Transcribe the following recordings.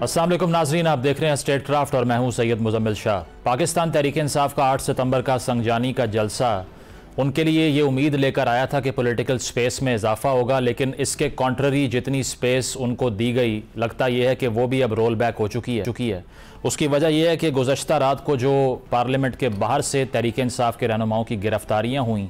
अस्सलाम वालेकुम नाजरीन, आप देख रहे हैं स्टेट क्राफ्ट और मैं हूं सैयद मुजम्मिल शाह। पाकिस्तान तहरीक इंसाफ का 8 सितंबर का संगजानी का जलसा उनके लिए ये उम्मीद लेकर आया था कि पॉलिटिकल स्पेस में इजाफा होगा, लेकिन इसके कॉन्ट्ररी जितनी स्पेस उनको दी गई, लगता यह है कि वो भी अब रोल बैक हो चुकी है। उसकी वजह यह है कि गुज़श्ता रात को जो पार्लियामेंट के बाहर से तहरीक इंसाफ के रहनुमाओं की गिरफ्तारियाँ हुई,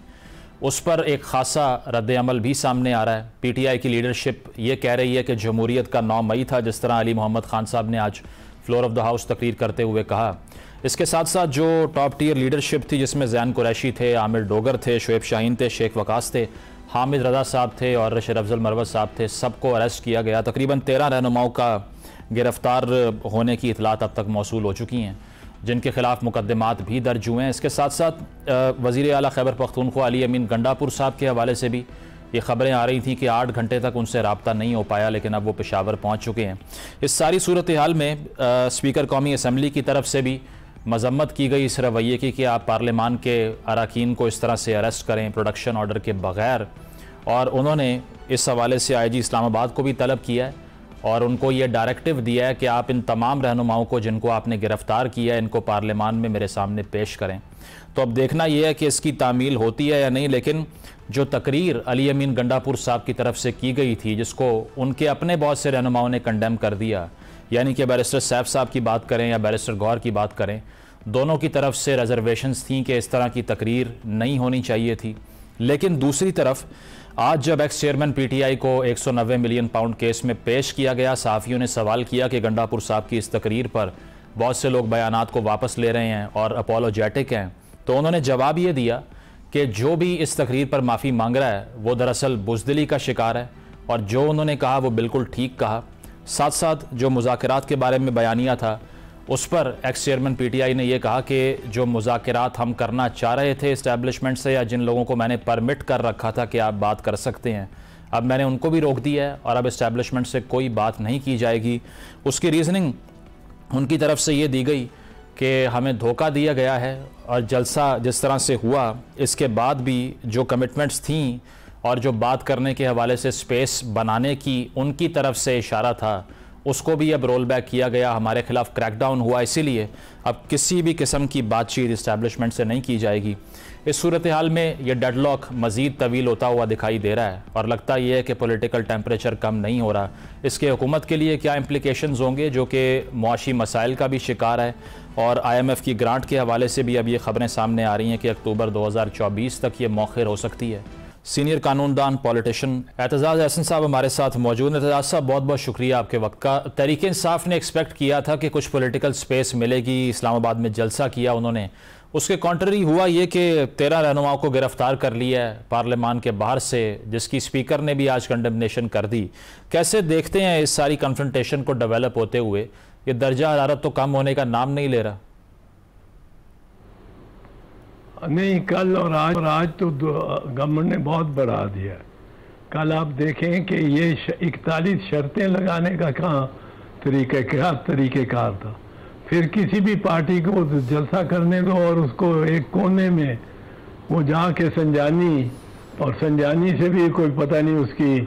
उस पर एक खासा रद्द अमल भी सामने आ रहा है। पीटीआई की लीडरशिप ये कह रही है कि जमहूरियत का 9 मई था, जिस तरह अली मोहम्मद खान साहब ने आज फ्लोर ऑफ द हाउस तकरीर करते हुए कहा। इसके साथ साथ जो टॉप टियर लीडरशिप थी, जिसमें जैन कुरैशी थे, आमिर डोगर थे, शुएब शाहीन थे, शेख वकास थे, हामिद रजा साहब थे और रशीद अफजल मरवत साहब थे, सबको अरेस्ट किया गया। तकरीबन 13 रहनुमाओं का गिरफ्तार होने की इतलात अब तक मौसूल हो चुकी हैं, जिनके खिलाफ मुकदमात भी दर्ज हुए हैं। इसके साथ साथ वज़ीर आला खैबर पख्तूनख्वा अली अमीन गंडापुर साहब के हवाले से भी ये खबरें आ रही थी कि 8 घंटे तक उनसे रब्ता नहीं हो पाया, लेकिन अब वो पेशावर पहुँच चुके हैं। इस सारी सूरत हाल में स्पीकर कौमी असम्बली की तरफ से भी मजम्मत की गई इस रवैये की कि आप पार्लियामान के अरकान को इस तरह से अरेस्ट करें प्रोडक्शन ऑर्डर के बग़ैर, और उन्होंने इस हवाले से IG इस्लामाबाद को भी तलब किया है और उनको ये डायरेक्टिव दिया है कि आप इन तमाम रहनुमाओं को जिनको आपने गिरफ़्तार किया है, इनको पार्लियामान में मेरे सामने पेश करें। तो अब देखना यह है कि इसकी तामील होती है या नहीं, लेकिन जो तकरीर अली अमीन गंडापुर साहब की तरफ से की गई थी, जिसको उनके अपने बहुत से रहनुमाओं ने कंडेम कर दिया, यानी कि बैरिस्टर सैफ साहब की बात करें या बैरिस्टर गौहर की बात करें, दोनों की तरफ से रिजर्वेशंस थी कि इस तरह की तकरीर नहीं होनी चाहिए थी। लेकिन दूसरी तरफ आज जब एक्स चेयरमैन PTI को 190 मिलियन पाउंड केस में पेश किया गया, सहाफ़ियों ने सवाल किया कि गंडापुर साहब की इस तकरीर पर बहुत से लोग बयानात को वापस ले रहे हैं और अपोलोजेटिक हैं, तो उन्होंने जवाब ये दिया कि जो भी इस तकरीर पर माफ़ी मांग रहा है वो दरअसल बुज़दिली का शिकार है, और जो उन्होंने कहा वो बिल्कुल ठीक कहा। साथ साथ जो मुज़ाकरात के बारे में बयानिया था, उस पर एक्स चेयरमैन PTI ने यह कहा कि जो मुज़ाकरात हम करना चाह रहे थे इस्टेब्लिशमेंट से, या जिन लोगों को मैंने परमिट कर रखा था कि आप बात कर सकते हैं, अब मैंने उनको भी रोक दिया है और अब इस्टेब्लिशमेंट से कोई बात नहीं की जाएगी। उसकी रीज़निंग उनकी तरफ से ये दी गई कि हमें धोखा दिया गया है, और जलसा जिस तरह से हुआ इसके बाद भी जो कमिटमेंट्स थी और जो बात करने के हवाले से स्पेस बनाने की उनकी तरफ से इशारा था, उसको भी अब रोल बैक किया गया। हमारे खिलाफ क्रैकडाउन हुआ, इसीलिए अब किसी भी किस्म की बातचीत इस्टेब्लिशमेंट से नहीं की जाएगी। इस सूरत हाल में यह डेडलॉक मज़ीद तवील होता हुआ दिखाई दे रहा है और लगता यह है कि पॉलिटिकल टेम्परेचर कम नहीं हो रहा। इसके हुकूमत के लिए क्या इम्प्लिकेशंस होंगे, जो कि मुआशी मसाइल का भी शिकार है, और IMF की ग्रांट के हवाले से भी अब ये खबरें सामने आ रही हैं कि अक्टूबर 2024 तक ये मौखिर हो सकती है। सीनियर कानूनदान पॉलिटिशियन एतजाज़ एहसन साहब हमारे साथ मौजूद हैं। एतजाज़ साहब, बहुत बहुत शुक्रिया आपके वक्त का। तहरीक इंसाफ ने एक्सपेक्ट किया था कि कुछ पॉलिटिकल स्पेस मिलेगी, इस्लामाबाद में जलसा किया उन्होंने, उसके कॉन्ट्ररी हुआ ये कि 13 रहनुमाओं को गिरफ्तार कर लिया है पार्लियामान के बाहर से, जिसकी स्पीकर ने भी आज कंडेमनेशन कर दी। कैसे देखते हैं इस सारी कन्फ्रंटेशन को डेवलप होते हुए? ये दर्जा हरारत तो कम होने का नाम नहीं ले रहा। नहीं, कल और आज तो गवर्नमेंट ने बहुत बढ़ा दिया। कल आप देखें कि ये 41 शर्तें लगाने का कहाँ तरीक़ेकार था। फिर किसी भी पार्टी को जलसा करने दो और उसको एक कोने में वो जाके संजानी, और संजानी से भी कोई पता नहीं उसकी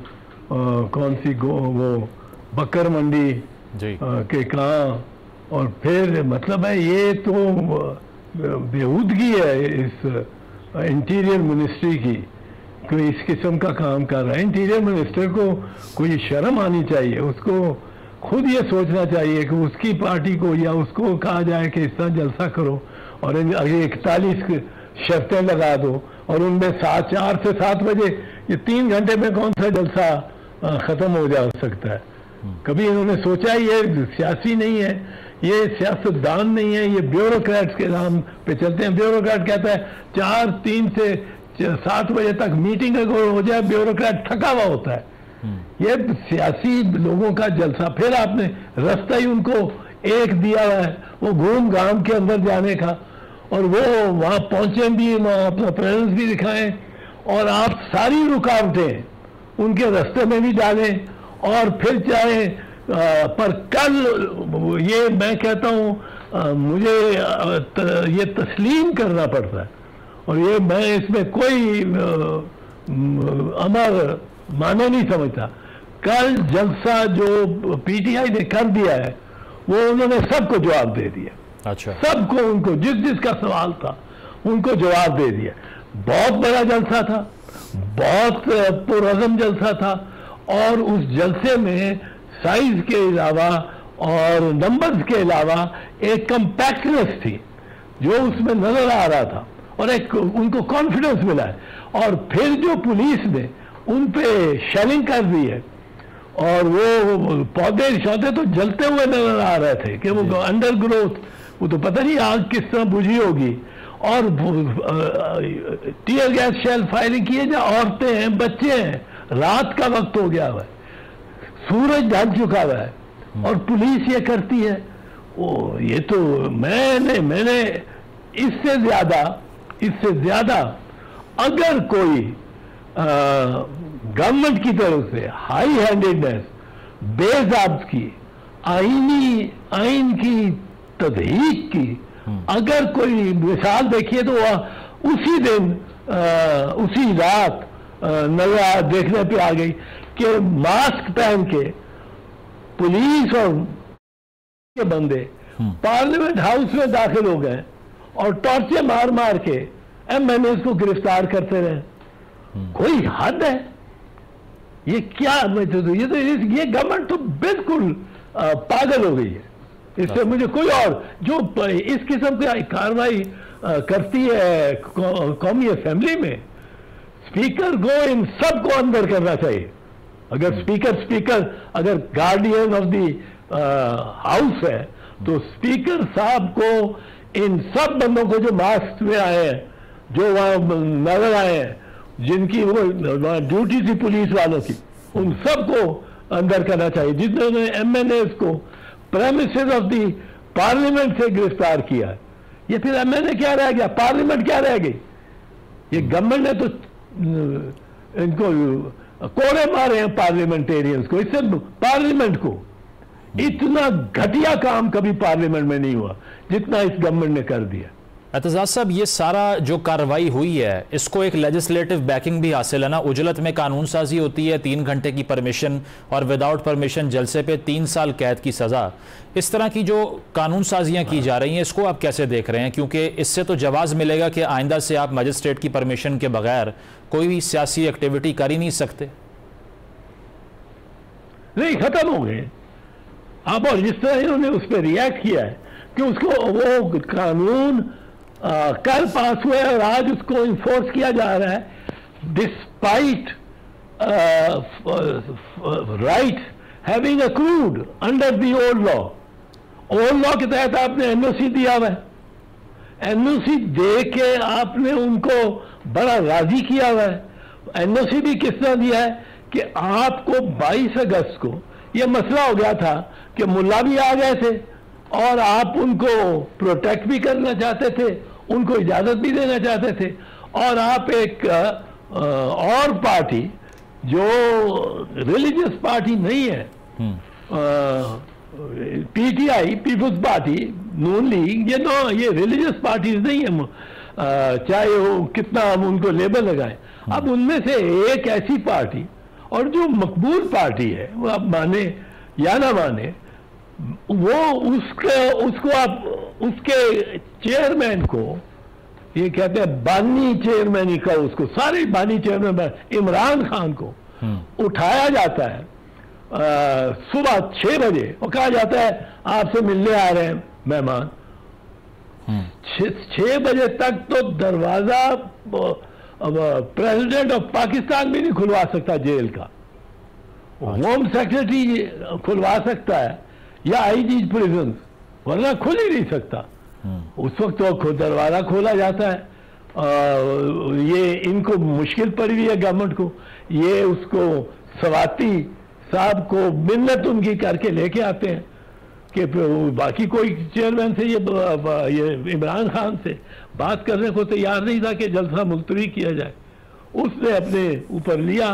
कौन सी वो बकर मंडी के कहाँ, और फिर मतलब है ये तो बेहूदगी है इस इंटीरियर मिनिस्ट्री की, कोई इस किस्म का काम कर रहा है। इंटीरियर मिनिस्टर को कोई शर्म आनी चाहिए, उसको खुद ये सोचना चाहिए कि उसकी पार्टी को या उसको कहा जाए कि इस तरह जलसा करो और 41 शर्तें लगा दो, और उनमें 4 से 7 बजे, ये 3 घंटे में कौन सा जलसा ख़त्म हो जा सकता है? कभी इन्होंने सोचा? ये सियासी नहीं है, ये सियासतदान नहीं है, ये ब्यूरोक्रेट्स के नाम पे चलते हैं। ब्यूरोक्रेट कहता है 3 से 7 बजे तक मीटिंग अगर हो जाए, ब्यूरोक्रेट थका हुआ होता है। ये सियासी लोगों का जलसा। फिर आपने रास्ता ही उनको एक दिया हुआ है, वो घूम घाम के अंदर जाने का, और वो वहाँ पहुँचे भी, वहाँ अपना प्रेजेंस भी दिखाएं, और आप सारी रुकावटें उनके रास्ते में भी डालें, और फिर चाहे पर कल ये मैं कहता हूँ मुझे ये तस्लीम करना पड़ता है, और ये मैं इसमें कोई अमर माने नहीं समझता। कल जलसा जो PTI ने कर दिया है वो उन्होंने सबको जवाब दे दिया। अच्छा, सबको, उनको जिस जिसका सवाल था उनको जवाब दे दिया। बहुत बड़ा जलसा था, बहुत पुरअज़म जलसा था, और उस जलसे में साइज के अलावा और नंबर्स के अलावा एक कंपैक्टनेस थी जो उसमें नजर आ रहा था, और एक उनको कॉन्फिडेंस मिला है। और फिर जो पुलिस ने उन पे शेलिंग कर दी है, और वो पौधे शौधे तो जलते हुए नजर आ रहे थे कि वो अंडर ग्रोथ, वो तो पता नहीं आग किस तरह बुझी होगी, और टीयर गैस शेल फायरिंग किए जा, औरतें हैं, बच्चे हैं, रात का वक्त हो गया हुआ है, सूरज ढल चुका हुआ है, और पुलिस ये करती है। ओ, ये तो मैंने इससे ज्यादा अगर कोई गवर्नमेंट की तरफ से हाई हैंडेडनेस, बेज़ाब्तगी, आइन की तदहीक की अगर कोई मिसाल देखिए तो उसी दिन उसी रात नजर देखने पे आ गई कि मास्क पहन के पुलिस और के बंदे पार्लियामेंट हाउस में दाखिल हो गए और टॉर्चे मार मार के एमएनएस को गिरफ्तार करते रहे। कोई हद है? ये क्या, ये गवर्नमेंट तो बिल्कुल पागल हो गई है। इससे मुझे कोई और जो इस किस्म की कार्रवाई करती है कौमी असेंबली में, स्पीकर को इन सबको अंदर करना चाहिए। अगर स्पीकर अगर गार्डियन ऑफ द हाउस है तो स्पीकर साहब को इन सब बंदों को जो मास्क में आए हैं, जो वहां नजर आए हैं, जिनकी वो ड्यूटी थी पुलिस वालों की, उन सबको अंदर करना चाहिए। जिन्होंने एमएनएस को प्रेमिसेस ऑफ द पार्लियामेंट से गिरफ्तार किया, ये फिर एमएनए क्या रह गया, पार्लियामेंट क्या रह गई? ये गवर्नमेंट ने तो इनको कोड़े मारे हैं पार्लियामेंटेरियंस को, इससे पार्लियामेंट को इतना घटिया काम कभी पार्लियामेंट में नहीं हुआ जितना इस गवर्नमेंट ने कर दिया। एतजाज साहब, ये सारा जो कार्रवाई हुई है इसको एक लेजिस्लेटिव बैकिंग भी हासिल है ना। उजलत में कानून साजी होती है, 3 घंटे की परमिशन, और विदाउट परमिशन जलसे पे 3 साल कैद की सज़ा। इस तरह की जो कानून साजियाँ की जा रही हैं, इसको आप कैसे देख रहे हैं? क्योंकि इससे तो जवाज़ मिलेगा कि आइंदा से आप मजिस्ट्रेट की परमिशन के बगैर कोई भी सियासी एक्टिविटी कर ही नहीं सकते। नहीं, खत्म हो गए आप। और जिस तरह इन्होंने उस पर रिएक्ट किया है कि उसको वो कानून कल पास हुए और आज उसको इन्फोर्स किया जा रहा है, despite rights having accrued under the old law. Old law के तहत आपने एनओसी दिया हुआ है, एनओसी दे के आपने उनको बड़ा राजी किया हुआ है। एनओसी भी किस तरह दिया है कि आपको 22 अगस्त को यह मसला हो गया था कि मुल्ला भी आ गए थे और आप उनको प्रोटेक्ट भी करना चाहते थे, उनको इजाजत भी देना चाहते थे, और आप एक और पार्टी जो रिलीजियस पार्टी नहीं है, पीटीआई, पीपुल्स पार्टी, नून लीग, ये रिलीजियस पार्टीज नहीं है, चाहे वो कितना हम उनको लेबल लगाएं। अब उनमें से एक ऐसी पार्टी, और जो मकबूल पार्टी है, वो आप माने या ना माने, वो उसको आप उसके चेयरमैन को, ये कहते हैं बानी चेयरमैन ही का, उसको सारे बानी चेयरमैन इमरान खान को उठाया जाता है सुबह 6 बजे और कहा जाता है आपसे मिलने आ रहे हैं मेहमान। 6 बजे तक तो दरवाजा प्रेसिडेंट ऑफ पाकिस्तान भी नहीं खुलवा सकता जेल का, होम सेक्रेटरी खुलवा सकता है या आईजी प्रिजन, वरना खुल ही नहीं सकता। उस वक्त तो दरवाजा खोला जाता है। ये इनको मुश्किल पड़ी हुई है गवर्नमेंट को, ये उसको सवाती साहब को मिन्नत उनकी करके लेके आते हैं कि बाकी कोई चेयरमैन से ये इमरान खान से बात करने को तैयार नहीं था कि जलसा मुलतवी किया जाए। उसने अपने ऊपर लिया।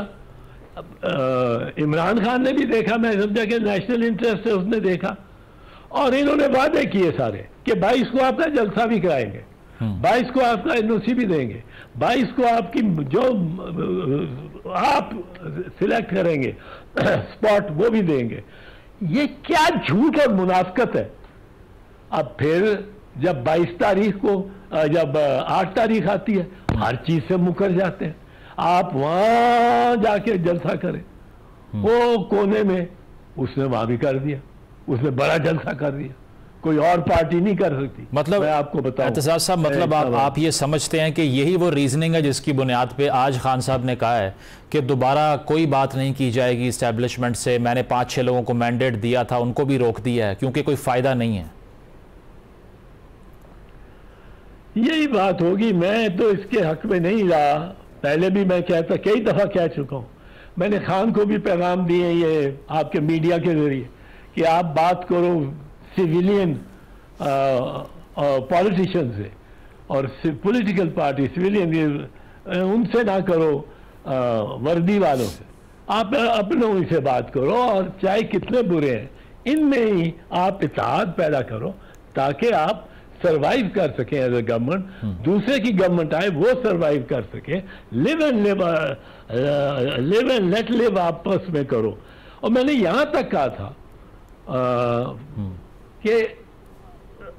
इमरान खान ने भी देखा, मैं समझा कि नेशनल इंटरेस्ट है, उसने देखा, और इन्होंने वादे किए सारे कि 22 को आपका जलसा भी कराएंगे, 22 को आपका एनओसी भी देंगे, 22 को आपकी जो आप सिलेक्ट करेंगे स्पॉट वो भी देंगे। ये क्या झूठ और मुनाफिकत है। अब फिर जब 22 तारीख को जब 8 तारीख आती है, हर चीज से मुकर जाते हैं। आप वहां जाके जलसा करें, वो कोने में उसने वहां भी कर दिया, उसने बड़ा जलसा कर दिया, कोई और पार्टी नहीं कर सकती। मतलब मैं आपको बताऊं एहतसाब साहब, मतलब आप ये समझते हैं कि यही वो रीजनिंग है जिसकी बुनियाद पे आज खान साहब ने कहा है कि दोबारा कोई बात नहीं की जाएगी इस्टेब्लिशमेंट से, मैंने 5-6 लोगों को मैंडेट दिया था, उनको भी रोक दिया है क्योंकि कोई फायदा नहीं है। यही बात होगी। मैं तो इसके हक में नहीं रहा, पहले भी मैं कहता, कई दफा कह चुका हूं। मैंने खान को भी पैगाम दिए ये आपके मीडिया के जरिए कि आप बात करो सिविलियन पॉलिटिशियन से और पॉलिटिकल पार्टी सिविलियन उनसे ना करो, वर्दी वालों से आप अपनों से बात करो, और चाहे कितने बुरे हैं इनमें ही आप इत्तेहाद पैदा करो ताकि आप सरवाइव कर सकें एज ए गवर्नमेंट। दूसरे की गवर्नमेंट आए वो सरवाइव कर सके, लिव एंड लेट लिव आपस में करो। और मैंने यहां तक कहा था कि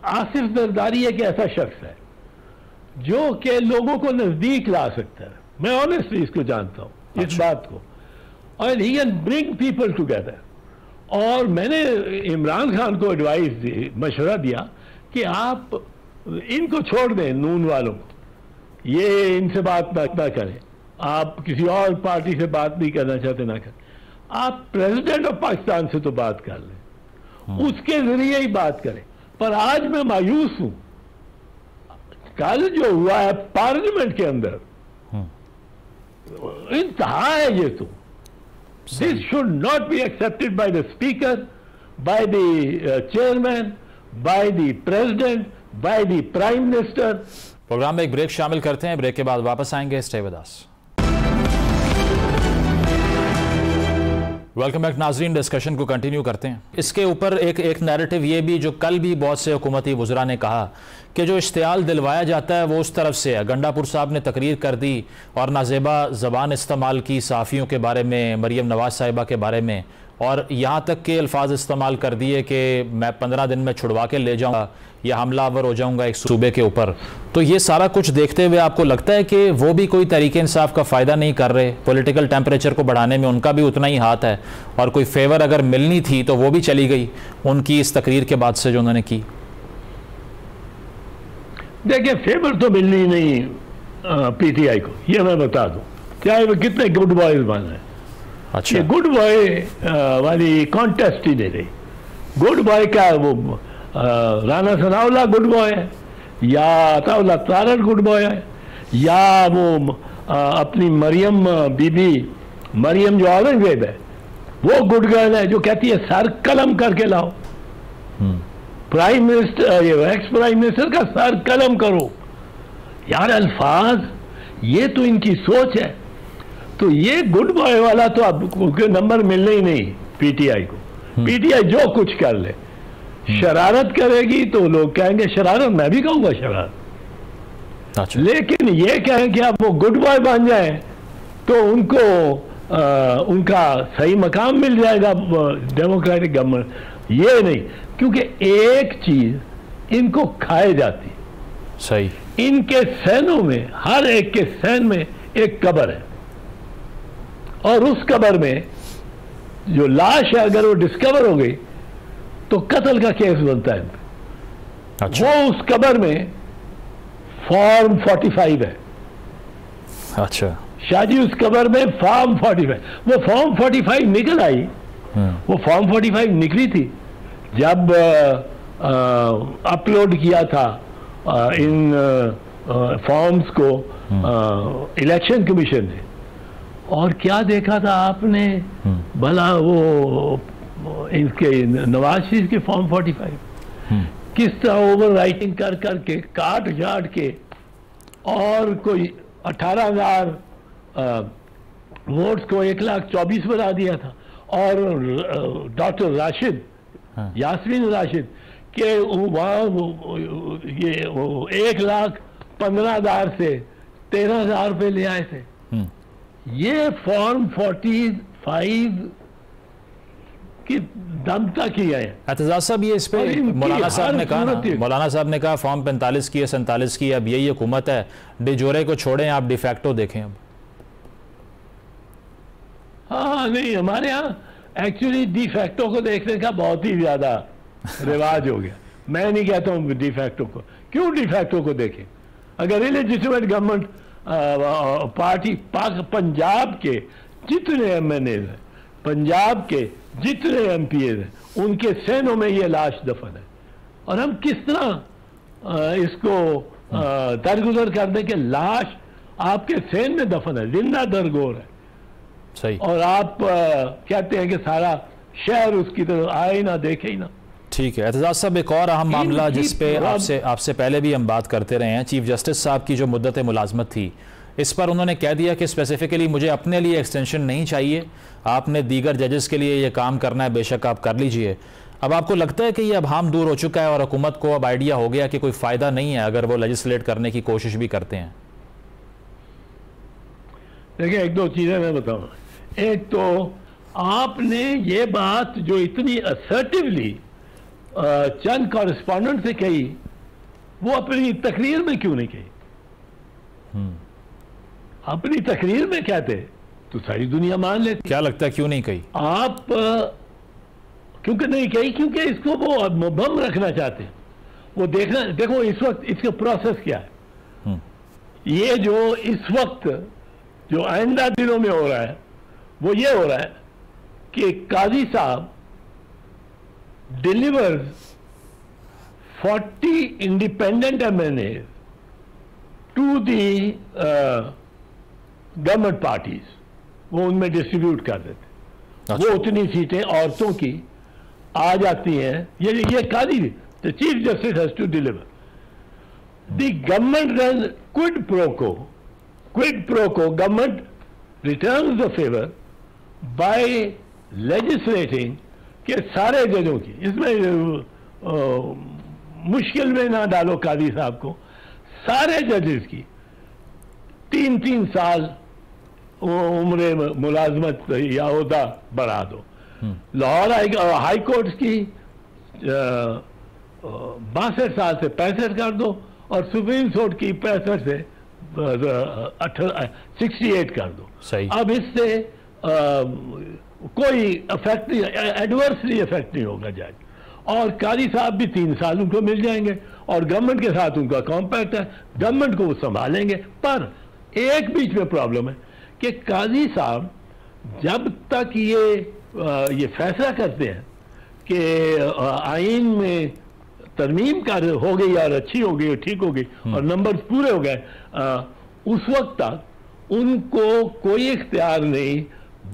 आसिफ जरदारी एक ऐसा शख्स है जो कि लोगों को नजदीक ला सकता है। मैं ऑनेस्टली इसको जानता हूं, इस बात को, और he can bring people together. और मैंने इमरान खान को एडवाइस दी, मशवरा दिया कि आप इनको छोड़ दें, नून वालों को, ये इनसे बात ना करें, आप किसी और पार्टी से बात नहीं करना चाहते ना करें, आप प्रेसिडेंट ऑफ पाकिस्तान से तो बात कर लें, उसके जरिए ही बात करें। पर आज मैं मायूस हूं, कल जो हुआ है पार्लियामेंट के अंदर, इंतहा है ये तो। This should not be accepted by the speaker, by the chairman, by the president, by the prime minister. Programme में एक ब्रेक शामिल करते हैं, ब्रेक के बाद वापस आएंगे। Stay with us. Welcome back नाजरीन, डिस्कशन को कंटिन्यू करते हैं। इसके ऊपर एक नैरेटिव ये भी, जो कल भी बहुत से हुकूमती वुज़रा ने कहा कि जो इश्तियाल दिलवाया जाता है वो उस तरफ से है। गंडापुर साहब ने तकरीर कर दी और नाजेबा ज़बान इस्तेमाल की सहाफ़ियों के बारे में, मरियम नवाज साहिबा के बारे में, और यहाँ तक के अल्फाज इस्तेमाल कर दिए कि मैं 15 दिन में छुड़वा के ले जाऊँगा या हमलावर हो जाऊँगा एक सूबे के ऊपर। तो ये सारा कुछ देखते हुए आपको लगता है कि वो भी कोई तरीके इंसाफ का फ़ायदा नहीं कर रहे? पॉलिटिकल टेम्परेचर को बढ़ाने में उनका भी उतना ही हाथ है, और कोई फेवर अगर मिलनी थी तो वो भी चली गई उनकी इस तकरीर के बाद से जो उन्होंने की। देखिए, फेवर तो मिलनी ही नहीं पीटीआई को, ये मैं बता दूं, चाहे वो कितने गुड बॉयज बने। अच्छा, ये गुड बॉय वाली कॉन्टेस्ट ही नहीं रही। गुड बॉय का वो राना सनाउल्लाह गुड बॉय है, या अताउल्लाह तारड़ गुड बॉय है, या वो अपनी मरियम बीबी, मरियम जो औरंगजेब है, वो गुड गर्ल है जो कहती है सर कलम करके लाओ। Prime minister, ex prime minister का सर कलम करो। यार अल्फाज, ये तो इनकी सोच है। तो ये गुड बॉय वाला तो अब नंबर मिलने ही नहीं पीटीआई को। पीटीआई जो कुछ कर ले, शरारत करेगी तो लोग कहेंगे शरारत, मैं भी कहूंगा शरारत। अच्छा। लेकिन ये कहें कि आप वो गुड बॉय बन जाए तो उनको उनका सही मकाम मिल जाएगा डेमोक्रेटिक गवर्नमेंट, ये नहीं। क्योंकि एक चीज इनको खाए जाती, सही, इनके सैनों में, हर एक के सैन में एक कब्र है, और उस कब्र में जो लाश है अगर वो डिस्कवर हो गई तो कत्ल का केस बनता है। अच्छा। वो उस कब्र में फॉर्म 45 है। अच्छा, शाहजी उस कब्र में फॉर्म 45, वो फॉर्म 45 निकल आई। वो फॉर्म 45 निकली थी जब अपलोड किया था इन फॉर्म्स को इलेक्शन कमीशन ने, और क्या देखा था आपने भला, वो इनके नवाज शरीफ के फॉर्म 45 किस तरह ओवर राइटिंग कर करके, काट झाट के, और कोई 18,000 वोट्स को 1,24,000 बना दिया था। और डॉक्टर राशिद, यास्मीन राशिद के वहाँ ये 1,15,000 से 13,000 रुपये ले आए थे। ये फॉर्म 45 कि दम तक ही है। एतजाज साहब, ये इस पे मौलाना साहब ने कहा ना, मौलाना साहब ने कहा फॉर्म 45 की है, 47 की, अब यही हुकूमत है, डिजोरे को छोड़ें, आप डिफैक्टो देखें अब। हाँ नहीं, हमारे यहाँ एक्चुअली डिफैक्टो को देखने का बहुत ही ज्यादा रिवाज हो गया। मैं नहीं कहता हूँ डिफैक्टो को, क्यों डिफैक्टो को देखें? अगर इलेजिटिमेट गवर्नमेंट पार्टी पंजाब के जितने एमएनए हैं, पंजाब के जितने एमपीए हैं, उनके सेनों में ये लाश दफन है, और हम किस तरह इसको दरगुजर कर दें कि लाश आपके सेन में दफन है, जिंदा दरगोर है। सही। और आप कहते हैं कि सारा शहर उसकी तरफ आए ही ना, देखे ही ना। ठीक है एतजाज साहब, एक और अहम मामला जिस पे आपसे पहले भी हम बात करते रहे हैं, चीफ जस्टिस साहब की जो मुद्दत मुलाजमत थी, इस पर उन्होंने कह दिया कि स्पेसिफिकली मुझे अपने लिए एक्सटेंशन नहीं चाहिए, आपने दीगर जजेस के लिए ये काम करना है, बेशक आप कर लीजिए। अब आपको लगता है कि ये अब हम दूर हो चुका है और हुकूमत को अब आइडिया हो गया कि कोई फ़ायदा नहीं है अगर वो लेजिस्लेट करने की कोशिश भी करते हैं? देखिए, एक दो चीज़ें मैं बताऊँ। एक तो आपने ये बात जो इतनी असर्टिवली चंद कॉरेस्पॉन्डेंट से कही, वो अपनी तकरीर में क्यों नहीं कही? अपनी तकरीर में कहते तो सारी दुनिया मान लेती। क्या लगता है क्यों नहीं कही? आप क्योंकि नहीं कही, क्योंकि इसको वो बम रखना चाहते हैं। वो देखना, देखो इस वक्त इसका प्रोसेस क्या है। ये जो इस वक्त जो आइंदा दिनों में हो रहा है, वो ये हो रहा है कि काजी साहब delivers 40 independent MNAs to the government parties, वो उनमें डिस्ट्रीब्यूट कर देते। वो उतनी सीटें औरतों की आ जाती हैं। ये कादी, the chief justice has to deliver. The government run quid pro quo government returns the favour by legislating के सारे जजों की, इसमें मुश्किल में ना डालो कादी साहब को, सारे जजेस की 3-3 साल उम्र मुलाजमत या ओहदा बढ़ा दो। लाहौर हाई कोर्ट की 62 साल से 65 कर दो, और सुप्रीम कोर्ट की 65 से 68 कर दो। सही। अब इससे कोई इफेक्ट नहीं, एडवर्सली इफेक्ट नहीं होगा जज। और कारी साहब भी 3 साल उनको मिल जाएंगे, और गवर्नमेंट के साथ उनका कॉम्पैक्ट है, गवर्नमेंट को वो संभालेंगे। पर एक बीच में प्रॉब्लम है कि काजी साहब जब तक ये फैसला करते हैं कि आइन में तरमीम कर हो गई और अच्छी हो गई, ठीक हो गई और नंबर्स पूरे हो गए, उस वक्त तक उनको कोई इख्तियार नहीं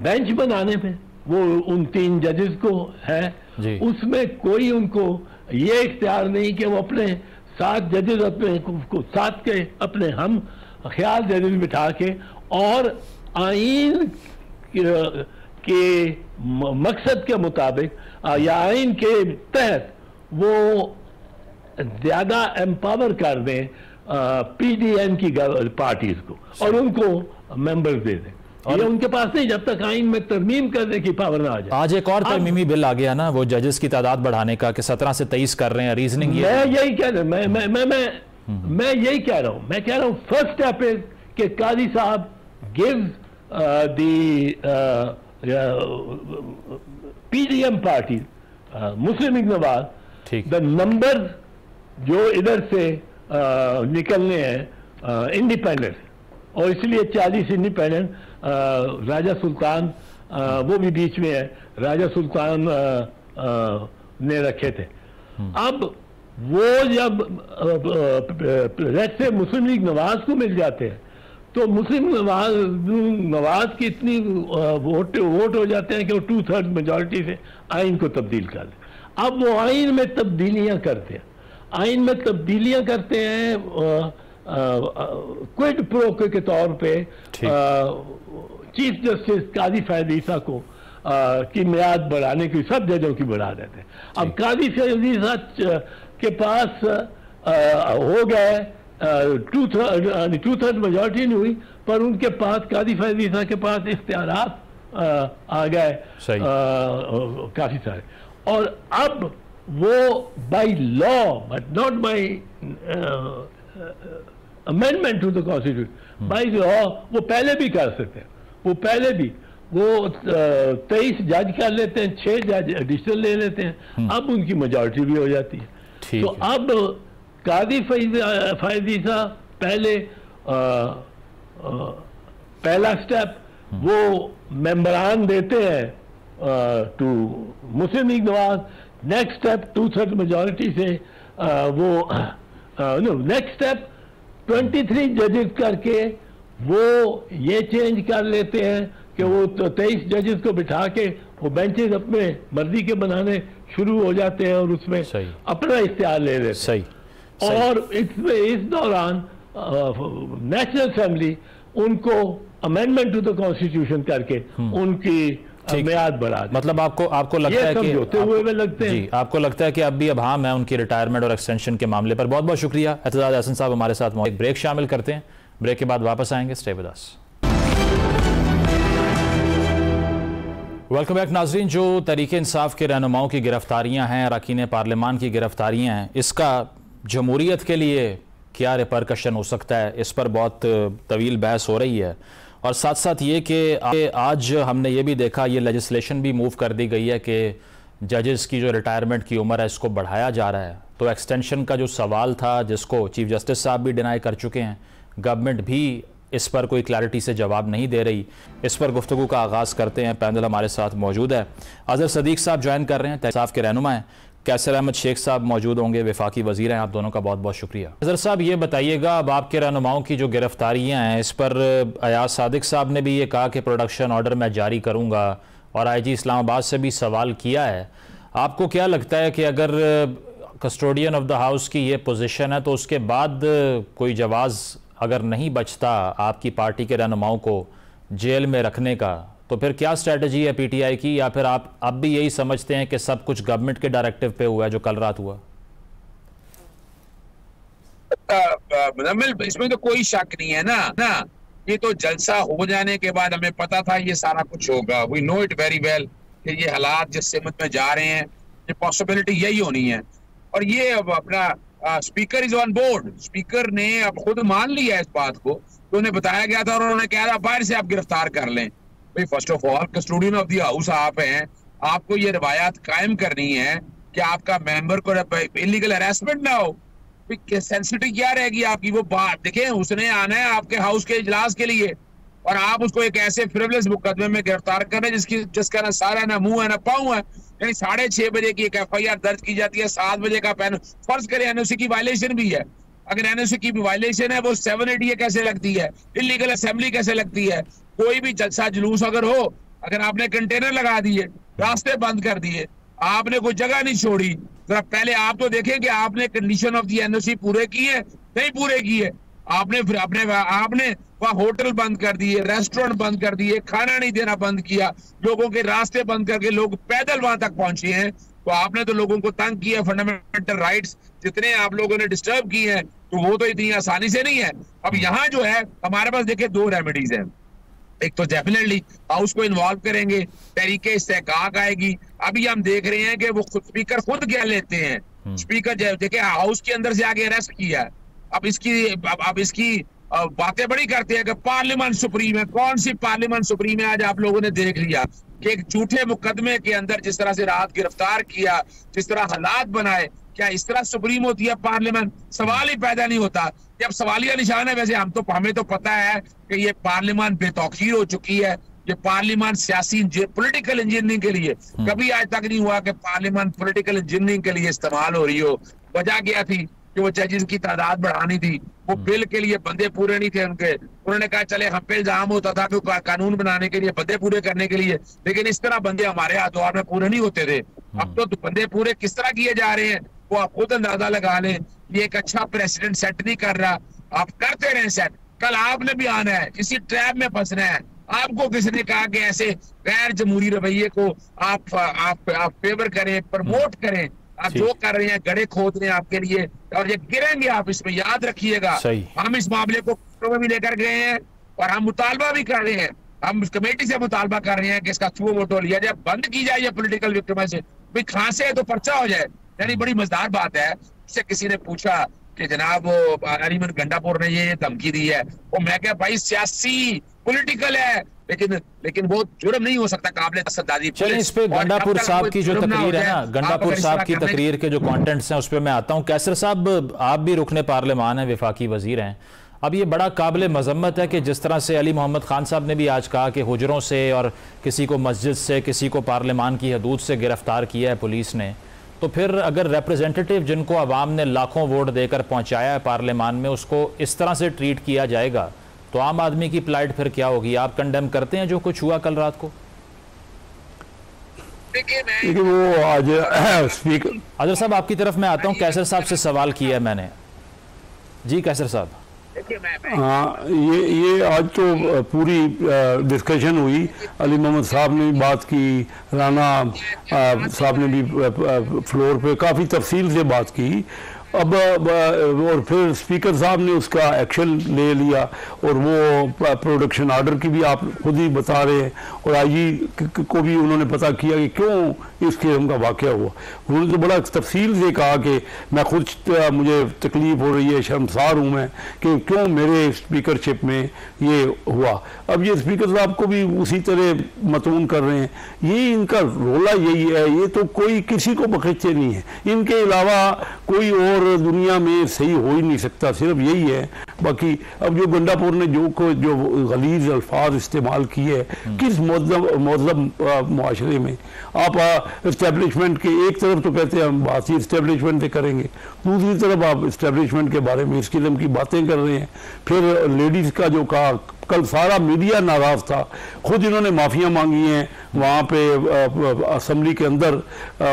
बेंच बनाने में। वो उन 3 जजेस को है, उसमें कोई उनको ये इख्तियार नहीं कि वो अपने 7 जजेस अपने को साथ के अपने हम ख्याल जजेस बिठा के और आइन के मकसद के मुताबिक या आइन के तहत वो ज्यादा एम्पावर कर दें पीडीएन की पार्टीज को और उनको मेंबर्स दे दें। ये उनके पास नहीं, जब तक आइन में तरमीम करने की पावर ना आ जाए। आज एक और तरमीमी बिल आ गया ना, वो जजेस की तादाद बढ़ाने का, कि 17 से 23 कर रहे हैं। रीजनिंग ये मैं यही कह रहा हूं, मैं यही कह रहा हूं, मैं कह रहा हूं फर्स्ट स्टेप इज कि काजी साहब gives the PDM party Muslim League Nawaz the number जो इधर से निकलने हैं इंडिपेंडेंट, और इसलिए 40 इंडिपेंडेंट, राजा सुल्तान वो भी बीच में है, राजा सुल्तान ने रखे थे। अब वो जब से मुस्लिम लीग नवाज को मिल जाते हैं तो मुस्लिम नवाज की इतनी वोट हो जाते हैं कि वो 2/3 मेजॉरिटी से आइन को तब्दील कर दे। अब वो आइन में तब्दीलियां करते हैं, आइन में तब्दीलियां करते हैं क्विड प्रो के तौर पे चीफ जस्टिस काजी फैज ईसा को की मियाद बढ़ाने की, सब जजों की बढ़ा देते हैं। अब काजी फैज ईसा के पास हो गए 2/3 मेजॉरिटी नहीं हुई, पर उनके पास काजी फैज ईसा के पास इख्तियारात आ गए काफी सारे। और अब वो by law but not by amendment to the constitution, by law वो पहले भी कर सकते हैं। वो पहले भी वो 23 जज कर लेते हैं, 6 जज एडिशनल ले लेते हैं, अब उनकी मेजॉरिटी भी हो जाती है। तो अब कादी फैजी साहब पहले पहला स्टेप वो मेंबरान देते हैं to Muslim League Nawaz, next step 2/3 majority से वो नेक्स्ट स्टेप 23 जजेस करके वो ये चेंज कर लेते हैं कि वो 23 जजेस को बिठा के वो बेंचेस अपने मर्जी के बनाने शुरू हो जाते हैं और उसमें अपना इख्तियार ले लेते हैं। और इसमें इस दौरान नेशनल असेंबली उनको अमेंडमेंट टू द कॉन्स्टिट्यूशन करके उनकी मियाद बढ़ा दे। मतलब आपको लगता है कि हुए लगते हैं आपको लगता है कि अब भी अब हाँ है उनकी रिटायरमेंट और एक्सटेंशन के मामले पर। बहुत बहुत शुक्रिया एतजाज हसन साहब हमारे साथ मौजूद। एक ब्रेक शामिल करते हैं, ब्रेक के बाद वापस आएंगे। Stay with us. Welcome back नाजरीन। जो तहरीक इंसाफ के रहनुमाओं की गिरफ्तारियां हैं, अरकान पार्लियामान की गिरफ्तारियां हैं, इसका जमहूरियत के लिए क्या रिपरकशन हो सकता है, इस पर बहुत तवील बहस हो रही है। और साथ साथ ये कि आज हमने ये भी देखा, ये लेजिस्लेशन भी मूव कर दी गई है कि जजेस की जो रिटायरमेंट की उम्र है इसको बढ़ाया जा रहा है। तो एक्सटेंशन का जो सवाल था जिसको चीफ जस्टिस साहब भी डिनाई कर चुके हैं, गवर्नमेंट भी इस पर कोई क्लैरिटी से जवाब नहीं दे रही। इस पर गुफ्तगू का आगाज़ करते हैं। पैनल हमारे साथ मौजूद है। अजहर सदीक साहब ज्वाइन कर रहे हैं, तहरीक इंसाफ के रहनुमा हैं। कैसर अहमद शेख साहब मौजूद होंगे, वफाकी वज़ीर हैं। आप दोनों का बहुत बहुत शुक्रिया। अजहर साहब ये बताइएगा, अब आपके रहनुमाओं की जो गिरफ्तारियाँ हैं इस पर अयाज सादिक साहब ने भी ये कहा कि प्रोडक्शन ऑर्डर मैं जारी करूँगा और IG इस्लामाबाद से भी सवाल किया है। आपको क्या लगता है कि अगर कस्टोडियन ऑफ द हाउस की ये पोजीशन है तो उसके बाद कोई जवाज़ अगर नहीं बचता आपकी पार्टी के रहनुमाओं को जेल में रखने का, तो फिर क्या स्ट्रेटजी है PTI की, या फिर आप अब भी यही समझते हैं कि सब कुछ गवर्नमेंट के डायरेक्टिव पे हुआ है जो कल रात हुआ? इसमें तो कोई शक नहीं है ना। ये तो जलसा हो जाने के बाद हमें पता था ये सारा कुछ होगा। We know it very well कि ये हालात जिस सिमत में जा रहे हैं, ये पॉसिबिलिटी यही होनी है। और ये अब अपना speaker is on board. Speaker ने अब खुद मान लिया इस बात को, तो उन्हें बताया गया था और उन्होंने कहा था बाहर से आप गिरफ्तार कर लें। भाई first of all custodian of the house आप हैं, आपको ये रवायत कायम करनी है कि आपका मेंबर को इलीगल हरासमेंट ना हो। सेंसिटिविटी क्या रहेगी आपकी? वो बात देखें, उसने आना है आपके हाउस के इजलास के लिए और आप उसको एक ऐसे फ्रिवलेस मुकदमे में गिरफ्तार कर रहे हैं जिसका ना सारा है, ना मुंह है, ना पाँव है। यानी 6:30 बजे की एक FIR दर्ज की जाती है, 7 बजे का पैन। फर्ज करें NOC की वायलेशन भी है, अगर NOC की वायलेशन है वो 780 कैसे लगती है, इलीगल असेंबली कैसे लगती है? कोई भी जलसा जुलूस अगर हो, अगर आपने कंटेनर लगा दिए, रास्ते बंद कर दिए, आपने कोई जगह नहीं छोड़ी, जरा पहले आप तो देखें कि आपने कंडीशन ऑफ दी NOC पूरे किए, नहीं पूरे किए। आपने फिर आपने वहाँ होटल बंद कर दिए, रेस्टोरेंट बंद कर दिए, खाना नहीं देना बंद किया, लोगों के रास्ते बंद करके लोग पैदल वहां तक पहुंचे हैं। तो आपने तो लोगों को तंग किया, फंडामेंटल राइट्स जितने आप लोगों ने डिस्टर्ब किए हैं, तो वो तो इतनी आसानी से नहीं है। अब यहाँ जो है हमारे पास देखिए 2 रेमेडीज हैं। एक तो डेफिनेटली हाउस को इन्वॉल्व करेंगे, तरीके इस्तेहकाक आएगी। अभी हम देख रहे हैं कि वो स्पीकर खुद क्या लेते हैं। स्पीकर देखिए हाउस के अंदर से आगे अरेस्ट किया, अब इसकी बातें बड़ी करते हैं कि पार्लियामेंट सुप्रीम है। कौन सी पार्लियामेंट सुप्रीम है? आज आप लोगों ने देख लिया कि एक झूठे मुकदमे के अंदर जिस तरह से रात गिरफ्तार किया, जिस तरह हालात बनाए, क्या इस तरह सुप्रीम होती है पार्लियामेंट? सवाल ही पैदा नहीं होता। जब सवालिया निशान है, वैसे हमें तो पता है कि ये पार्लियामेंट बेतौकीर हो चुकी है। ये पार्लियामेंट सियासी पॉलिटिकल इंजीनियरिंग के लिए कभी आज तक नहीं हुआ कि पार्लियामेंट पॉलिटिकल इंजीनियरिंग के लिए इस्तेमाल हो रही हो। वजह क्या थी कि वो जजेस की तादाद बढ़ानी थी, वो बिल के लिए बंदे पूरे नहीं थे उनके। उन्होंने कहा चले हम पे इल्जाम होता था कि कानून बनाने के लिए, बंदे पूरे करने के लिए, लेकिन इस तरह बंदे हमारे हाथों में पूरे नहीं होते थे। अब तो बंदे पूरे किस तरह किए जा रहे हैं वो आप खुद अंदाजा लगा लें। ये एक अच्छा प्रेसिडेंट सेट नहीं कर रहा, आप करते रहे सेट। कल आपने भी आना है, इसी ट्रैप में फंसना है। आपको किसने कहा कि ऐसे गैर जमहूरी रवैये को आप फेवर करें, प्रमोट करें? आप जो कर रहे हैं गड़े खोद रहे हैं आपके लिए, और ये गिरेंगे आप, इसमें याद रखिएगा। हम इस मामले को भी लेकर गए हैं और हम मुतालबा भी कर रहे हैं। हम कमेटी से मुतालबा कर रहे हैं कि इसका थ्रू वोटो लिया जाए, बंद की जाए ये पॉलिटिकल विक्टिमाइजेशन। भाई खांसे तो पर्चा हो जाए। यानी बड़ी मजेदार बात है। उससे किसी ने पूछा कि जनाब वो अलीमन गंडापुर ने ये धमकी दी है, वो मैं क्या भाई सियासी पॉलिटिकल है, लेकिन वो जुर्म नहीं हो सकता काबिल तसद्दादी। चलिए इस पे गंडापुर साहब की जो तकरीर है ना, गंडापुर साहब की तकरीर के जो कंटेंट्स हैं उस पर मैं आता हूँ। कैसर साहब, आप भी रुकने पार्लिमान हैं, वफाकी वजीर हैं। अब ये बड़ा काबिल मजम्मत है कि जिस तरह से अली मोहम्मद खान साहब ने भी आज कहा कि हुजरों से और किसी को मस्जिद से, किसी को पार्लिमान की हदूद से गिरफ्तार किया है पुलिस ने, तो फिर अगर रिप्रेजेंटेटिव जिनको अवाम ने लाखों वोट देकर पहुंचाया है पार्लियामान में, उसको इस तरह से ट्रीट किया जाएगा तो आम आदमी की प्लाइट फिर क्या होगी? आप कंडेम करते हैं जो कुछ हुआ कल रात को? देखिए वो आज स्पीकर अजहर साहब आपकी तरफ मैं आता हूं। कैसर साहब से सवाल किया है मैंने। जी कैसर साहब। हाँ, ये आज तो पूरी डिस्कशन हुई। अली मोहम्मद साहब ने भी बात की, राना साहब ने भी फ्लोर पे काफ़ी तफसील से बात की। अब और फिर स्पीकर साहब ने उसका एक्शन ले लिया और वो प्रोडक्शन ऑर्डर की भी आप खुद ही बता रहे हैं, और आईजी को भी उन्होंने पता किया कि क्यों इस किस्म का वाक़या हुआ। उन्होंने तो बड़ा तफसील से कहा कि मैं खुद मुझे तकलीफ़ हो रही है, शर्मसार हूँ मैं कि क्यों मेरे स्पीकरशिप में ये हुआ। अब ये स्पीकर साहब को भी उसी तरह मतून कर रहे हैं। ये इनका रोला यही है, ये तो कोई किसी को बख्शते नहीं है, इनके अलावा कोई और दुनिया में सही हो ही नहीं सकता, सिर्फ यही है। बाकी अब जो गंडापुर ने जो गलीज अल्फाज इस्तेमाल किए, किस मौजूद मुआशरे में आप इस्टेब्लिशमेंट के एक तरफ तो कहते हैं हम बात ही इस्टेब्लिशमेंट से करेंगे, दूसरी तरफ आप इस्टेब्लिशमेंट के बारे में इस किस्म की बातें कर रहे हैं। फिर लेडीज़ का जो कहा, कल सारा मीडिया नाराज था, खुद इन्होंने माफिया मांगी हैं वहाँ पे असेंबली के अंदर।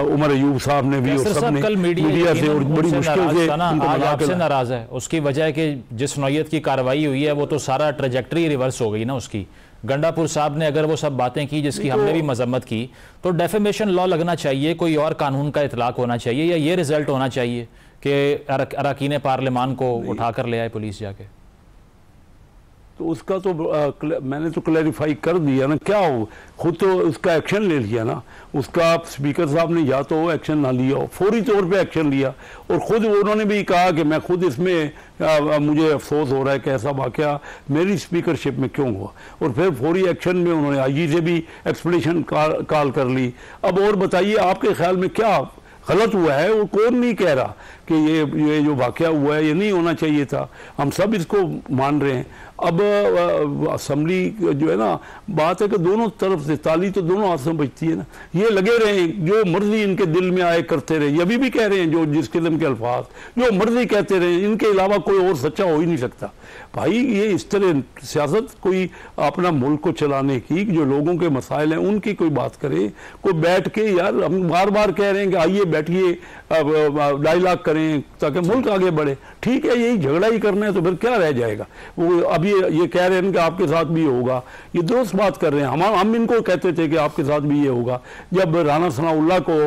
उमर अयूब साहब ने भी और सब ने मीडिया से और बड़ी मुश्किल से आज आपसे नाराज है। उसकी वजह है कि जिस नौयत की कार्रवाई हुई है वो तो सारा ट्रेजेक्ट्री रिवर्स हो गई ना उसकी। गंडापुर साहब ने अगर वो सब बातें की जिसकी हमने भी मजम्मत की, तो डेफेमेशन लॉ लगना चाहिए, कोई और कानून का इतलाक होना चाहिए, या ये रिजल्ट होना चाहिए कि अरकान पार्लियामान को उठाकर ले आए पुलिस जाके। तो उसका तो मैंने तो क्लैरिफाई कर दिया ना, क्या हो खुद तो उसका एक्शन ले लिया ना। उसका स्पीकर साहब ने या तो एक्शन ना लिया हो, फौरी तौर पे एक्शन लिया, और ख़ुद उन्होंने भी कहा कि मैं खुद इसमें मुझे अफसोस हो रहा है कि ऐसा वाक़या मेरी स्पीकरशिप में क्यों हुआ। और फिर फौरी एक्शन में उन्होंने आईजी से भी एक्सप्लेनेशन कॉल कर ली। अब और बताइए आपके ख्याल में क्या गलत हुआ है? वो कौन नहीं कह रहा कि ये जो वाक़या हुआ है ये नहीं होना चाहिए था, हम सब इसको मान रहे हैं। अब असेंबली जो है ना, बात है कि दोनों तरफ से ताली तो दोनों हाथ से बजती है ना। ये लगे रहे जो मर्जी इनके दिल में आए करते रहे, ये अभी भी कह रहे हैं जो जिस किस्म के अल्फाज जो मर्जी कहते रहे, इनके अलावा कोई और सच्चा हो ही नहीं सकता। भाई ये इस तरह सियासत कोई अपना मुल्क को चलाने की, जो लोगों के मसाइल हैं उनकी कोई बात करे, कोई बैठ के, यार हम बार बार कह रहे हैं कि आइए बैठिए डायलॉग करें ताकि मुल्क आगे बढ़े। ठीक है, यही झगड़ा ही करना है तो फिर क्या रह जाएगा। वो अब ये कह रहे हैं कि आपके साथ भी ये होगा, ये दुरुस्त बात कर रहे हैं। हम इनको कहते थे कि आपके साथ भी ये होगा। जब राना सनाउल्लाह को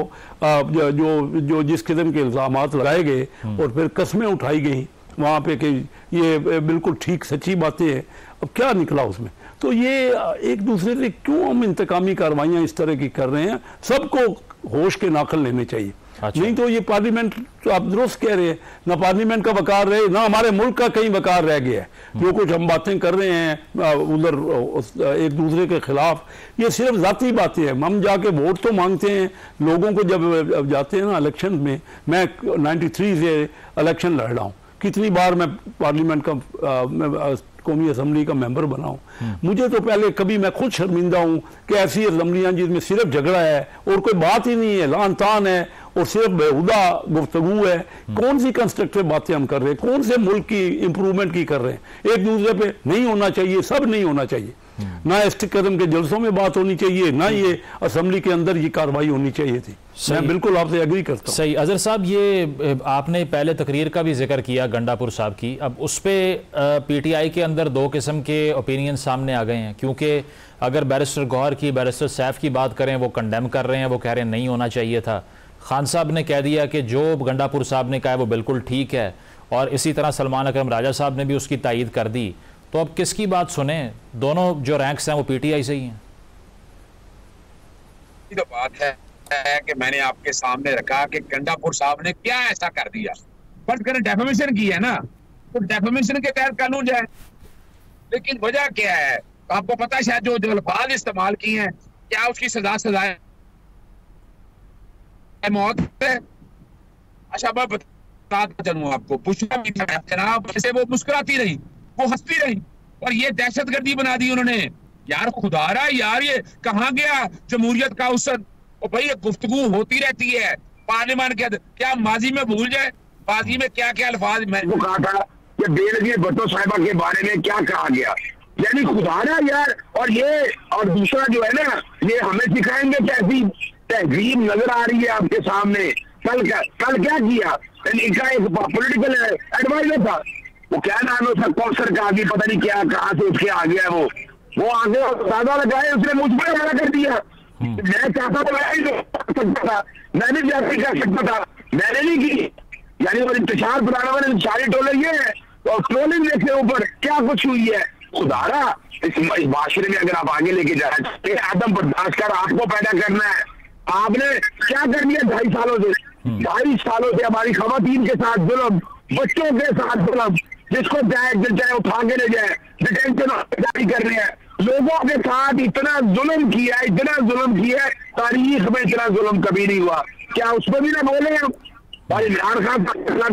जो जिस किस्म के इल्ज़ामात लगाए गए और फिर कस्में उठाई गई वहाँ पे कि ये बिल्कुल ठीक सच्ची बातें हैं, अब क्या निकला उसमें। तो ये एक दूसरे से क्यों हम इंतकामी कार्रवाइयाँ इस तरह की कर रहे हैं, सबको होश के नाखल लेने चाहिए। अच्छा। नहीं तो ये पार्लियामेंट तो आप दुरुस्त कह रहे हैं, ना पार्लियामेंट का वकार रहे, ना हमारे मुल्क का कहीं वकार रह गया है। जो कुछ हम बातें कर रहे हैं उधर एक दूसरे के खिलाफ, ये सिर्फ जाती बातें हैं। हम जाके वोट तो मांगते हैं लोगों को, जब जाते हैं ना इलेक्शन में। मैं 93 से इलेक्शन लड़ रहा हूँ, कितनी बार मैं पार्लियामेंट का कौमी असम्बली का मेंबर बना हूँ। मुझे तो पहले कभी, मैं खुद शर्मिंदा हूँ कि ऐसी असम्बलियाँ जिसमें सिर्फ झगड़ा है और कोई बात ही नहीं है, लान तान है और सिर्फ बेहुदा गुफ्तगू है। कौन सी कंस्ट्रक्टिव बातें हम कर रहे हैं, कौन से मुल्क की इंप्रूवमेंट की कर रहे हैं। एक दूसरे पे नहीं होना चाहिए, सब नहीं होना चाहिए। ना इस कदम के जलसों में बात होनी चाहिए, ना ये असम्बली के अंदर ये कार्रवाई होनी चाहिए थी। मैं बिल्कुल आपसे एग्री करता हूँ। सही। अजहर साहब, ये आपने पहले तकरीर का भी जिक्र किया गंडापुर साहब की, अब उस पर PTI के अंदर दो किस्म के ओपिनियन सामने आ गए हैं। क्योंकि अगर बैरिस्टर गौहर की, बैरिस्टर सैफ की बात करें, वो कंडेम कर रहे हैं, वो कह रहे हैं नहीं होना चाहिए था। खान साहब ने कह दिया कि जो गंडापुर साहब ने कहा है वो बिल्कुल ठीक है, और इसी तरह सलमान अकरम राजा साहब ने भी उसकी तायीद कर दी। तो अब किसकी बात सुने? दोनों जो रैंक्स हैं वो पीटीआई से ही हैं। ये तो बात है कि मैंने आपके सामने रखा कि गंडापुर साहब ने क्या ऐसा कर दिया। फर्ज करें डेफेमेशन की है ना, तो डेफेमेशन के तहत कानून जाए, लेकिन वजह क्या है? तो आपको पता है शायद जो अल्फाज इस्तेमाल किए हैं, क्या उसकी सजाए मौत है? अच्छा मैं बताता चलूं आपको, पूछना भी था जनाब, जैसे वो मुस्कुराती रही, वो हंसती रही, और ये दहशतगर्दी बना दी उन्होंने। यार खुदारा यार, ये कहाँ गया जमहूरियत का उसद? और भाई ये गुफ्तगू होती रहती है पार्लियामेंट के अंदर, क्या माजी में भूल जाए? माजी में क्या क्या अल्फाज मैंने कहा था कि बेनजीर भुट्टो साहिबा के बारे में क्या कहा गया, यानी खुदारा यार। और ये और दूसरा जो है ना, ये हमें सिखाएंगे कैसी तहजीब नजर आ रही है आपके सामने। कल क्या किया इनका? एक पॉलिटिकल एडवाइजर था, वो क्या नाम है उसका, कौसर का आगे पता नहीं क्या, कहाँ से उसके आ गया वो आगे दादा लगाए, उसने मुझ पर हमला कर दिया। मैं चाहता तो मैं ही सकता था, मैंने भी ऐसे कर सकता था, मैंने नहीं की। यानी वो इंतजार बनाना वाले इंतजारी ट्रोलर ये है, और ट्रोलिंग के ऊपर क्या कुछ हुई है। खुदारा इस माशरे में अगर आप आगे लेके जा रहे हैं, आदम बर्दाश्त कर आपको पैदा करना है। आपने क्या कर दिया 2.5 सालों से? 2.5 सालों से हमारी खवातीन के साथ जुल्म, बच्चों के साथ जुल्म, जिसको चाहे उठा के ले जाए, डिटेंशन जारी कर रहे हैं। लोगों के साथ इतना जुल्म किया, तारीख में इतना जुल्म कभी नहीं हुआ। क्या उसमें भी ना बोले हम? भाई इमरान खान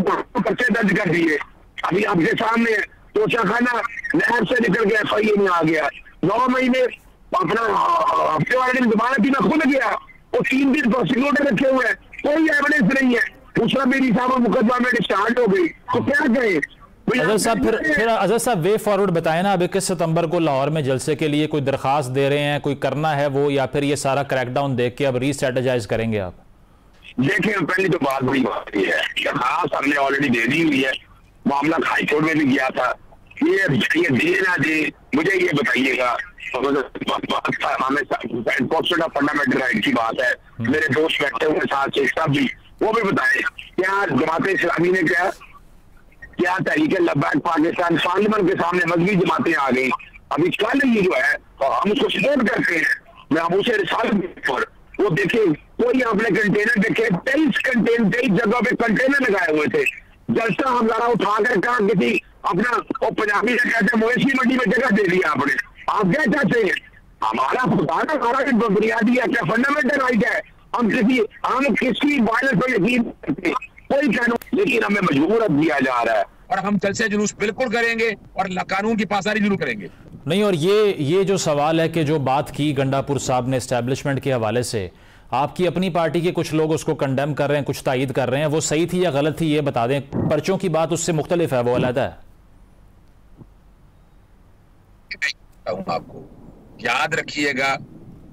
पर्चे दर्ज कर दिए, अभी आपके सामने तोशा खाना नहर से निकल के FIA में आ गया। 9 महीने अपना हफ्ते वाले दिन जमानत मैं खुद गया, वो 3 दिन प्रोसिक्यूटर रखे हुए हैं, कोई एविडेंस नहीं है। दूसरा मेरी साहब मुकदमा में स्टार्ट हो गई, तो क्या कहें? अजहर साहब फिर अजहर साहब वे फॉरवर्ड बताएं ना, अब 21 सितंबर को लाहौर में जलसे के लिए कोई दरखास्त दे रहे हैं, कोई करना है वो, या फिर ये सारा क्रैकडाउन देख के अब रीस्ट्रेटेजाइज करेंगे आप? देखें, पहली तो बात बड़ी बात ये है, दरखास्त हमने ऑलरेडी दे दी हुई है, मामला हाईकोर्ट में भी गया था। ये दे ना दे मुझे ये बताइएगा, फंडामेंटल राइट की बात है। मेरे दोस्त बैठे हुए साथ शेख साहब भी, वो भी बताए क्या जमात इस्लामी ने क्या तहरीक लब्बैक पाकिस्तान पार्लियामेंट के सामने मजहबी जमातें आ गई। अभी कल ये जो है हम उसको सपोर्ट करते हैं, मैं अब उसे रिसालत पर वो देखे, कोई आपने कंटेनर देखे, 23 जगहों पे कंटेनर लगाए हुए थे। जलसा हम जरा उठा कर कहा किसी अपना वो पंजाबी से कहते हैं मवेशी मंडी में जगह दे दिया आपने। आप क्या चाहते हैं? हमारा खुदाना हमारा बुनियादी है, क्या फंडामेंटल राइट है? हम किसी वायलेंस पर यकीन करते हैं, कोई कानून, लेकिन हमें मजबूर दिया जा रहा है, और हम जलसे जुलूस बिल्कुल करेंगे और कानून की पासारी जरूर करेंगे। नहीं, और ये जो सवाल है कि जो बात की गंडापुर साहब ने एस्टेब्लिशमेंट के हवाले से, आपकी अपनी पार्टी के कुछ लोग उसको कंडेम कर रहे हैं, कुछ तायीद कर रहे हैं, वो सही थी या गलत थी ये बता दें। पर्चों की बात उससे मुख्तलिफ है, वो अलग है। आपको याद रखिएगा,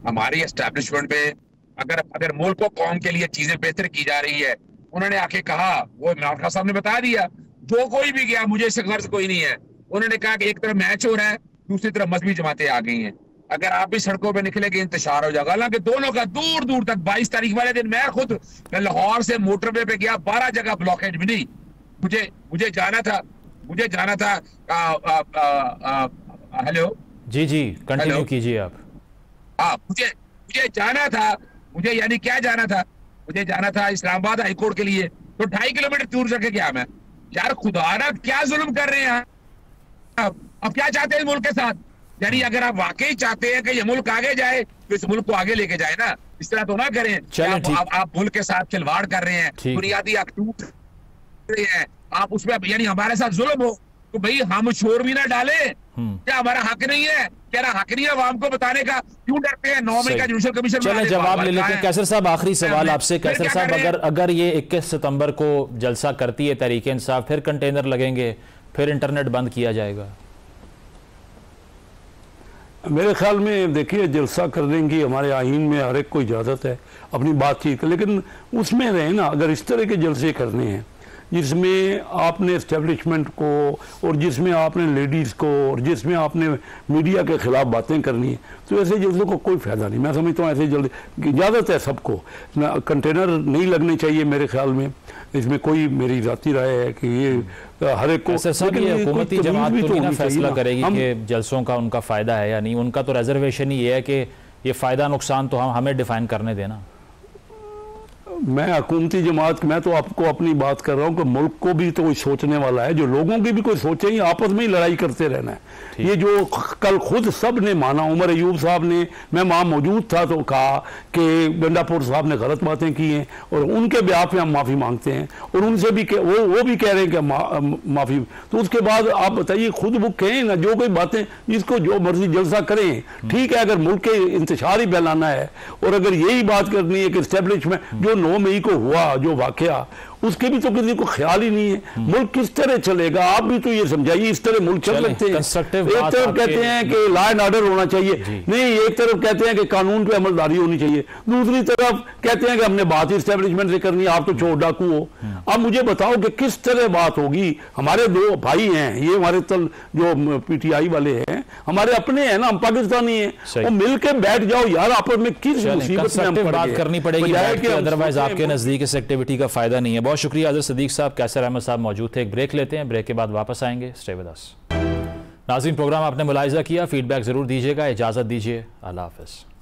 हमारी एस्टेब्लिशमेंट में अगर मुल्क को कौम के लिए चीजें बेहतर की जा रही है, उन्होंने आके कहा, वो इमरान खान साहब ने बता दिया, जो कोई भी गया मुझे इससे गर्ज कोई नहीं है। उन्होंने कहा कि एक तरफ मैच हो रहा है, दूसरी तरफ मजहबी जमातें आ गई हैं, अगर आप भी सड़कों पे निकलेंगे इंतशार हो जाएगा। हालांकि दोनों का दूर दूर तक 22 तारीख वाले दिन मैं लाहौर से मोटरवे पे गया, 12 जगह ब्लॉकेज मिली। मुझे जाना था हेलो जी कंटिन्यू कीजिए आप। मुझे जाना था, यानी क्या जाना था? मुझे जाना था इस्लामाबाद हाईकोर्ट के लिए, तो 2.5 किलोमीटर दूर जाके गया मैं। यार खुदारा क्या जुल्म कर रहे हैं अब क्या चाहते हैं मुल्क के साथ? यानी अगर आप वाकई चाहते हैं कि ये मुल्क आगे जाए, तो इस मुल्क को आगे लेके जाए ना, इस तरह तो ना करें। आप मुल्क के साथ खिलवाड़ कर रहे हैं, बुनियादी हक टूट रहे हैं, आप उसमें यानी हमारे साथ जुल्म हो, तो भाई हम शोर भी ना डालें। क्या हमारा हक नहीं है? क्या हक नहीं है आवाम को बताने का? क्यों डरते हैं? 9 मई का जुडिशल कमीशन। चलें जवाब ले लेते हैं। कैसर साहब, आखिरी सवाल आपसे। कैसर साहब, अगर ये 21 सितंबर को जलसा करती है तहरीक इंसाफ, फिर कंटेनर लगेंगे, फिर इंटरनेट बंद किया जाएगा? मेरे ख्याल में देखिए, जलसा करने की हमारे आईन में हर एक को इजाज़त है अपनी बातचीत, लेकिन उसमें रहे ना। अगर इस तरह के जलसे करने हैं जिसमें आपने इस्टेब्लिशमेंट को और जिसमें आपने लेडीज़ को और जिसमें आपने मीडिया के ख़िलाफ़ बातें करनी है, तो ऐसे जल्दों को कोई फ़ायदा नहीं। मैं समझता हूँ ऐसे जल्दी इजाज़त है सबको, कंटेनर नहीं लगने चाहिए मेरे ख्याल में। इसमें कोई मेरी ज़ाती राय है कि ये हर एक को, ये हुकूमती जमात तो नहीं ना फैसला करेगी कि जलसों का उनका फ़ायदा है या नहीं। उनका तो रिजर्वेशन ही है कि ये फ़ायदा नुकसान तो हमें डिफ़ाइन करने देना। मैं हुकूमती जमात, मैं तो आपको अपनी बात कर रहा हूँ कि मुल्क को भी तो कोई सोचने वाला है, जो लोगों की भी कोई सोचे ही, आपस में ही लड़ाई करते रहना है। ये जो कल खुद सब ने माना, उमर अयूब साहब ने, मैं वहाँ मौजूद था तो कहा कि गंडापुर साहब ने गलत बातें की हैं और उनके ब्याह पे हम माफ़ी मांगते हैं, और उनसे भी वो भी कह रहे हैं कि माफ़ी। तो उसके बाद आप बताइए, खुद वो कहें ना जो कोई बातें, जिसको जो मर्जी जलसा करें, ठीक है। अगर मुल्क के इंतशार ही फैलाना है और अगर यही बात करनी है कि इस्टेब्लिशमेंट जो 9 मई को हुआ जो वाकया, उसके भी तो किसी को ख्याल ही नहीं है। मुल्क किस तरह चलेगा, आप भी तो ये समझाइए। इस तरह मुल्क चल सकते हैं? एक तरफ कहते हैं कि लॉ एंड ऑर्डर होना चाहिए, नहीं, एक तरफ कहते हैं कि कानून पे अमलदारी होनी चाहिए, दूसरी तरफ कहते हैं कि हमने बात इस्टेब्लिशमेंट से करनी है, आप तो चोर डाकू हो। अब मुझे बताओ कि किस तरह बात होगी। हमारे 2 भाई हैं, ये हमारे जो PTI वाले हैं, हमारे अपने हैं ना, हम पाकिस्तानी हैं, वो मिल के बैठ जाओ यार, आपस में किस मुसीबत में हम बात करनी पड़ेगी, अदरवाइज आपके नजदीक इस एक्टिविटी का फायदा नहीं है। बहुत शुक्रिया आज़ाद सिद्दीक साहब, कैसर अहमद साहब मौजूद थे। एक ब्रेक लेते हैं, ब्रेक के बाद वापस आएंगे। Stay with us. नाज़रीन, प्रोग्राम आपने मुलाहिज़ा किया, फीडबैक ज़रूर दीजिएगा। इजाज़त दीजिए, अल्लाह हाफ़िज़।